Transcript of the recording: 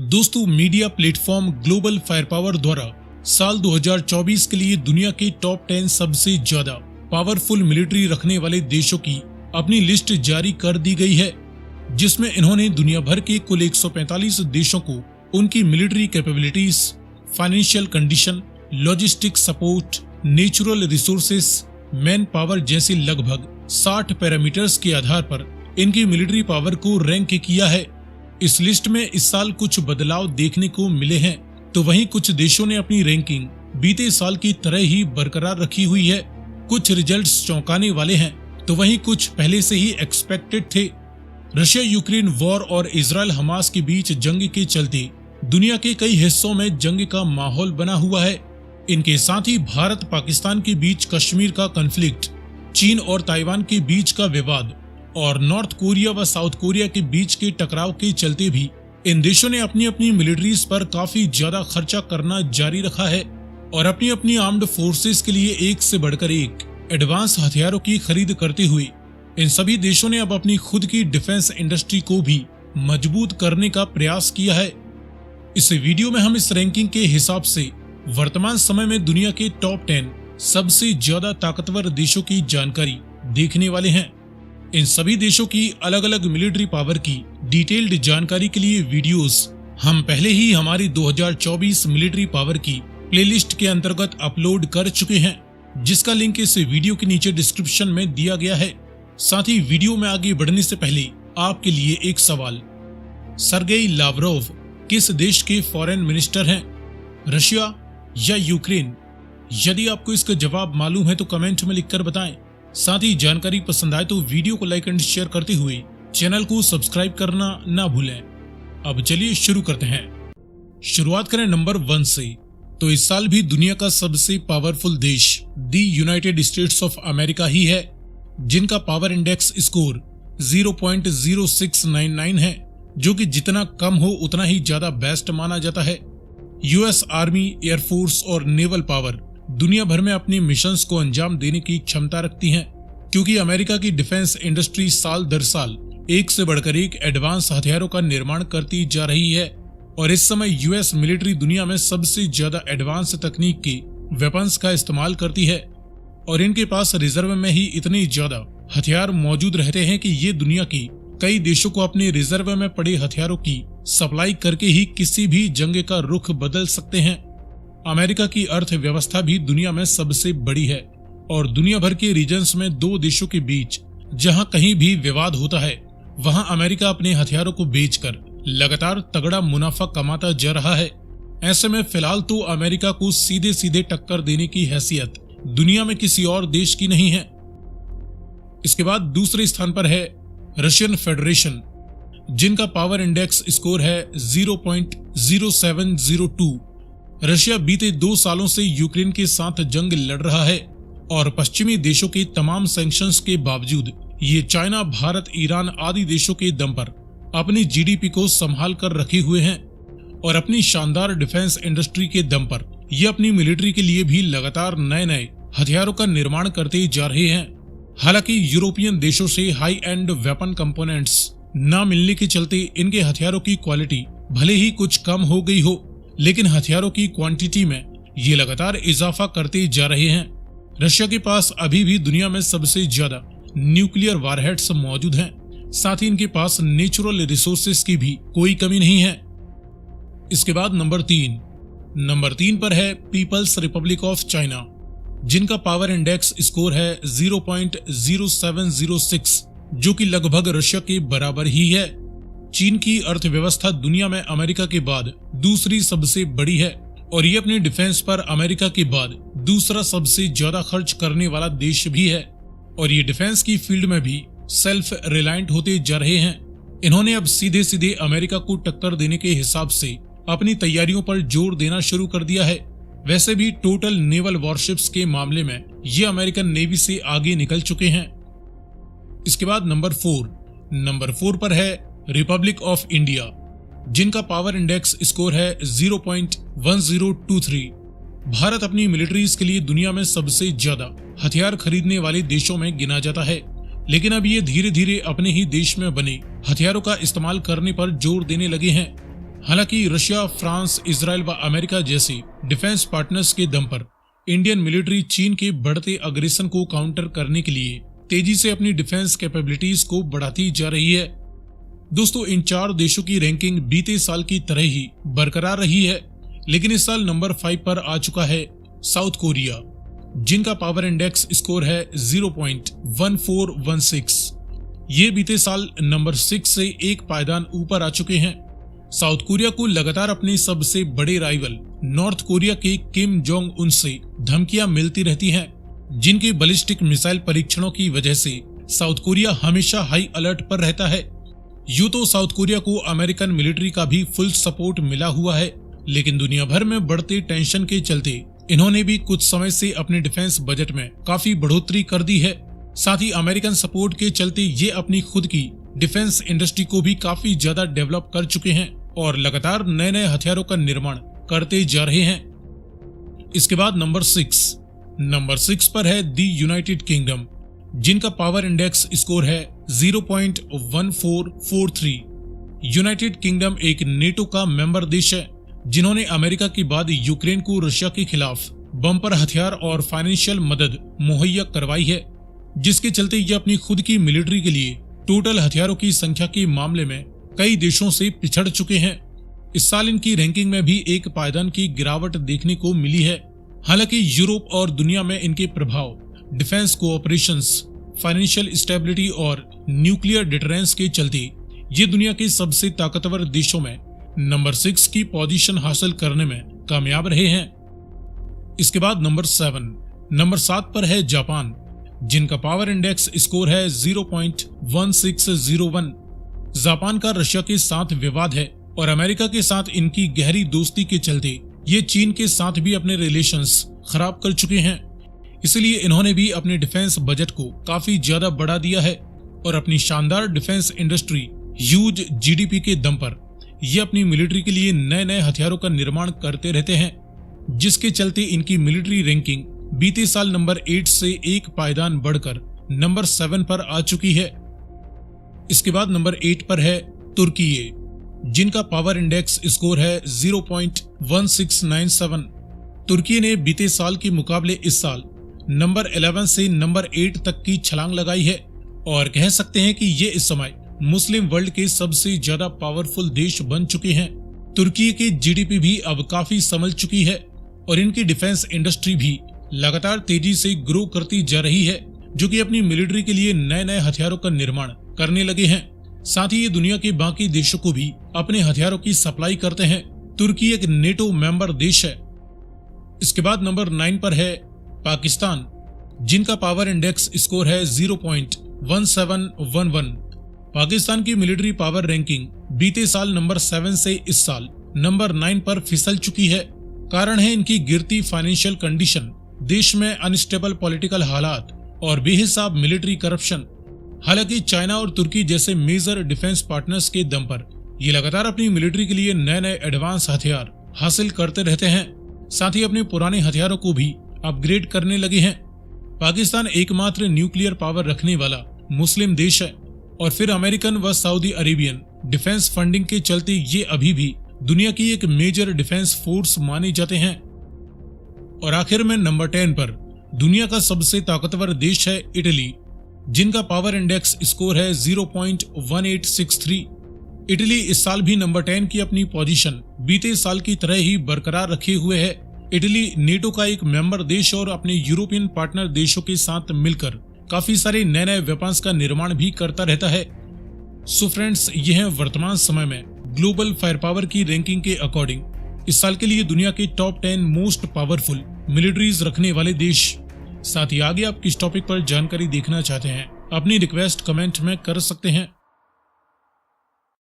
दोस्तों, media platform global fire power द्वारा साल 2024 के लिए दुनिया के टॉप 10 सबसे ज्यादा पावरफुल मिलिट्री रखने वाले देशों की अपनी लिस्ट जारी कर दी गई है, जिसमें इन्होंने दुनिया भर के कुल 145 देशों को उनकी military capabilities, financial condition, logistic support, natural resources, man power जैसे लगभग 60 पैरामीटर्स के आधार पर इनकी मिलिट्री पावर को रैंक किया है। इस लिस्ट में इस साल कुछ बदलाव देखने को मिले हैं, तो वहीं कुछ देशों ने अपनी रैंकिंग बीते साल की तरह ही बरकरार रखी हुई है। कुछ रिजल्ट्स चौंकाने वाले हैं, तो वहीं कुछ पहले से ही एक्सपेक्टेड थे। रशिया यूक्रेन वॉर और इजराइल हमास के बीच जंग के चलते दुनिया के कई हिस्सों में जंग का माहौल बना हुआ है। इनके साथ ही भारत पाकिस्तान के बीच कश्मीर का कॉन्फ्लिक्ट, चीन और ताइवान के बीच का विवाद और नॉर्थ कोरिया व साउथ कोरिया के बीच के टकराव के चलते भी इन देशों ने अपनी अपनी मिलिट्रीज पर काफी ज्यादा खर्चा करना जारी रखा है और अपनी अपनी आर्म्ड फोर्सेस के लिए एक से बढ़कर एक एडवांस हथियारों की खरीद करते हुए इन सभी देशों ने अब अपनी खुद की डिफेंस इंडस्ट्री को भी मजबूत करने का प्रयास किया है। इस वीडियो में हम इस रैंकिंग के हिसाब से वर्तमान समय में दुनिया के टॉप 10 सबसे ज्यादा ताकतवर देशों की जानकारी देखने वाले हैं। इन सभी देशों की अलग अलग मिलिट्री पावर की डिटेल्ड जानकारी के लिए वीडियोस हम पहले ही हमारी 2024 मिलिट्री पावर की प्लेलिस्ट के अंतर्गत अपलोड कर चुके हैं, जिसका लिंक इस वीडियो के नीचे डिस्क्रिप्शन में दिया गया है। साथ ही वीडियो में आगे बढ़ने से पहले आपके लिए एक सवाल, सर्गेई लावरोव किस देश के फॉरेन मिनिस्टर हैं, रशिया या यूक्रेन? यदि आपको इसका जवाब मालूम है तो कमेंट में लिखकर बताएं। साथ ही जानकारी पसंद आए तो वीडियो को लाइक एंड शेयर करते हुए चैनल को सब्सक्राइब करना ना भूलें। अब चलिए शुरू करते हैं। शुरुआत करें नंबर 1 से, तो इस साल भी दुनिया का सबसे पावरफुल देश दी यूनाइटेड स्टेट्स ऑफ अमेरिका ही है, जिनका पावर इंडेक्स स्कोर 0.0699 है, जो कि जितना कम हो उतना ही ज्यादा बेस्ट माना जाता है। यूएस आर्मी, एयरफोर्स और नेवल पावर दुनिया भर में अपने मिशंस को अंजाम देने की क्षमता रखती हैं, क्योंकि अमेरिका की डिफेंस इंडस्ट्री साल दर साल एक से बढ़कर एक एडवांस हथियारों का निर्माण करती जा रही है और इस समय यूएस मिलिट्री दुनिया में सबसे ज्यादा एडवांस तकनीक के वेपन्स का इस्तेमाल करती है और इनके पास रिजर्व में ही इतने ज्यादा हथियार मौजूद रहते हैं कि ये दुनिया के कई देशों को अपने रिजर्व में पड़े हथियारों की सप्लाई करके ही किसी भी जंग का रुख बदल सकते हैं। अमेरिका की अर्थव्यवस्था भी दुनिया में सबसे बड़ी है और दुनिया भर के रीजन्स में दो देशों के बीच जहां कहीं भी विवाद होता है, वहां अमेरिका अपने हथियारों को बेचकर लगातार तगड़ा मुनाफा कमाता जा रहा है। ऐसे में फिलहाल तो अमेरिका को सीधे सीधे टक्कर देने की हैसियत दुनिया में किसी और देश की नहीं है। इसके बाद दूसरे स्थान पर है रशियन फेडरेशन, जिनका पावर इंडेक्स स्कोर है 0.0702। रशिया बीते 2 सालों से यूक्रेन के साथ जंग लड़ रहा है और पश्चिमी देशों के तमाम सैंक्शंस के बावजूद ये चाइना, भारत, ईरान आदि देशों के दम पर अपनी जीडीपी को संभाल कर रखे हुए हैं और अपनी शानदार डिफेंस इंडस्ट्री के दम पर ये अपनी मिलिट्री के लिए भी लगातार नए नए हथियारों का निर्माण करते जा रहे हैं। हालांकि यूरोपियन देशों से हाई एंड वेपन कंपोनेंट्स न मिलने के चलते इनके हथियारों की क्वालिटी भले ही कुछ कम हो गई हो, लेकिन हथियारों की क्वांटिटी में ये लगातार इजाफा करते जा रहे हैं। रशिया के पास अभी भी दुनिया में सबसे ज्यादा न्यूक्लियर वारहेड्स मौजूद हैं, साथ ही इनके पास नेचुरल रिसोर्सेस की भी कोई कमी नहीं है। इसके बाद नंबर 3 पर है पीपल्स रिपब्लिक ऑफ चाइना, जिनका पावर इंडेक्स स्कोर है 0.0706, जो कि लगभग रशिया के बराबर ही है। चीन की अर्थव्यवस्था दुनिया में अमेरिका के बाद दूसरी सबसे बड़ी है और ये अपने डिफेंस पर अमेरिका के बाद दूसरा सबसे ज्यादा खर्च करने वाला देश भी है और ये डिफेंस की फील्ड में भी सेल्फ रिलायंट होते जा रहे हैं। इन्होंने अब सीधे सीधे अमेरिका को टक्कर देने के हिसाब से अपनी तैयारियों पर जोर देना शुरू कर दिया है। वैसे भी टोटल नेवल वॉरशिप्स के मामले में ये अमेरिकन नेवी से आगे निकल चुके हैं। इसके बाद नंबर 4 पर है रिपब्लिक ऑफ इंडिया, जिनका पावर इंडेक्स स्कोर है 0.1023। भारत अपनी मिलिट्रीज के लिए दुनिया में सबसे ज्यादा हथियार खरीदने वाले देशों में गिना जाता है, लेकिन अब ये धीरे धीरे अपने ही देश में बने हथियारों का इस्तेमाल करने पर जोर देने लगे हैं हालांकि रशिया, फ्रांस, इजराइल व अमेरिका जैसे डिफेंस पार्टनर्स के दम पर इंडियन मिलिट्री चीन के बढ़ते अग्रेशन को काउंटर करने के लिए तेजी से अपनी डिफेंस कैपेबिलिटीज को बढ़ाती जा रही है। दोस्तों, इन 4 देशों की रैंकिंग बीते साल की तरह ही बरकरार रही है, लेकिन इस साल नंबर 5 पर आ चुका है साउथ कोरिया, जिनका पावर इंडेक्स स्कोर है 0.1416। ये बीते साल नंबर 6 से एक पायदान ऊपर आ चुके हैं। साउथ कोरिया को लगातार अपने सबसे बड़े राइवल नॉर्थ कोरिया के किम जोंग उन से धमकियां मिलती रहती हैं, जिनके बैलिस्टिक मिसाइल परीक्षणों की वजह से साउथ कोरिया हमेशा हाई अलर्ट पर रहता है। यूं तो साउथ कोरिया को अमेरिकन मिलिट्री का भी फुल सपोर्ट मिला हुआ है, लेकिन दुनिया भर में बढ़ते टेंशन के चलते इन्होंने भी कुछ समय से अपने डिफेंस बजट में काफी बढ़ोतरी कर दी है। साथ ही अमेरिकन सपोर्ट के चलते ये अपनी खुद की डिफेंस इंडस्ट्री को भी काफी ज्यादा डेवलप कर चुके हैं और लगातार नए नए हथियारों का निर्माण करते जा रहे हैं। इसके बाद नंबर 6 पर है दी यूनाइटेड किंगडम, जिनका पावर इंडेक्स स्कोर है 0.1443। यूनाइटेड किंगडम एक नेटो का मेंबर देश है, जिन्होंने अमेरिका के बाद यूक्रेन को रशिया के खिलाफ बम्पर हथियार और फाइनेंशियल मदद मुहैया करवाई है, जिसके चलते ये अपनी खुद की मिलिट्री के लिए टोटल हथियारों की संख्या के मामले में कई देशों से पिछड़ चुके हैं। इस साल इनकी रैंकिंग में भी एक पायदान की गिरावट देखने को मिली है। हालांकि यूरोप और दुनिया में इनके प्रभाव, डिफेंस कोऑपरेशंस, फाइनेंशियल स्टेबिलिटी और न्यूक्लियर डिटरेंस के चलते ये दुनिया के सबसे ताकतवर देशों में नंबर 6 की पोजीशन हासिल करने में कामयाब रहे हैं। इसके बाद नंबर 7 पर है जापान, जिनका पावर इंडेक्स स्कोर है 0.1601। जापान का रशिया के साथ विवाद है और अमेरिका के साथ इनकी गहरी दोस्ती के चलते ये चीन के साथ भी अपने रिलेशंस खराब कर चुके हैं। इसलिए इन्होंने भी अपने डिफेंस बजट को काफी ज्यादा बढ़ा दिया है और अपनी शानदार डिफेंस इंडस्ट्री, ह्यूज जीडीपी के दम पर ये अपनी मिलिट्री के लिए नए नए हथियारों का निर्माण करते रहते हैं, जिसके चलते इनकी मिलिट्री रैंकिंग बीते साल नंबर 8 से एक पायदान बढ़कर नंबर 7 पर आ चुकी है। इसके बाद नंबर 8 पर है तुर्की, जिनका पावर इंडेक्स स्कोर है 0.1697। तुर्की ने बीते साल के मुकाबले इस साल नंबर 11 से नंबर 8 तक की छलांग लगाई है और कह सकते हैं कि ये इस समय मुस्लिम वर्ल्ड के सबसे ज्यादा पावरफुल देश बन चुके हैं। तुर्की की जीडीपी भी अब काफी संभल चुकी है और इनकी डिफेंस इंडस्ट्री भी लगातार तेजी से ग्रो करती जा रही है, जो कि अपनी मिलिट्री के लिए नए नए हथियारों का निर्माण करने लगे हैं। साथ ही ये दुनिया के बाकी देशों को भी अपने हथियारों की सप्लाई करते हैं। तुर्की एक नेटो मेंबर देश है। इसके बाद नंबर 9 पर है पाकिस्तान, जिनका पावर इंडेक्स स्कोर है 0.1711। पाकिस्तान की मिलिट्री पावर रैंकिंग बीते साल नंबर 7 से इस साल नंबर 9 पर फिसल चुकी है। कारण है इनकी गिरती फाइनेंशियल कंडीशन, देश में अनस्टेबल पॉलिटिकल हालात और बेहिसाब मिलिट्री करप्शन। हालांकि चाइना और तुर्की जैसे मेजर डिफेंस पार्टनर्स के दम पर ये लगातार अपनी मिलिट्री के लिए नए नए एडवांस हथियार हासिल करते रहते हैं, साथ ही अपने पुराने हथियारों को भी अपग्रेड करने लगे हैं। पाकिस्तान एकमात्र न्यूक्लियर पावर रखने वाला मुस्लिम देश है और फिर अमेरिकन व सऊदी अरेबियन डिफेंस फंडिंग के चलते ये अभी भी दुनिया की एक मेजर डिफेंस फोर्स माने जाते हैं। और आखिर में नंबर 10 पर दुनिया का सबसे ताकतवर देश है इटली, जिनका पावर इंडेक्स स्कोर है 0.1863। इटली इस साल भी नंबर 10 की अपनी पोजीशन बीते साल की तरह ही बरकरार रखे हुए है। इटली नेटो का एक मेंबर देश और अपने यूरोपियन पार्टनर देशों के साथ मिलकर काफी सारे नए नए वेपन्स का निर्माण भी करता रहता है। सो फ्रेंड्स, ये है वर्तमान समय में ग्लोबल फायर पावर की रैंकिंग के अकॉर्डिंग इस साल के लिए दुनिया के टॉप 10 मोस्ट पावरफुल मिलिट्रीज रखने वाले देश। साथ ही आगे आप किस टॉपिक पर जानकारी देखना चाहते हैं, अपनी रिक्वेस्ट कमेंट में कर सकते हैं।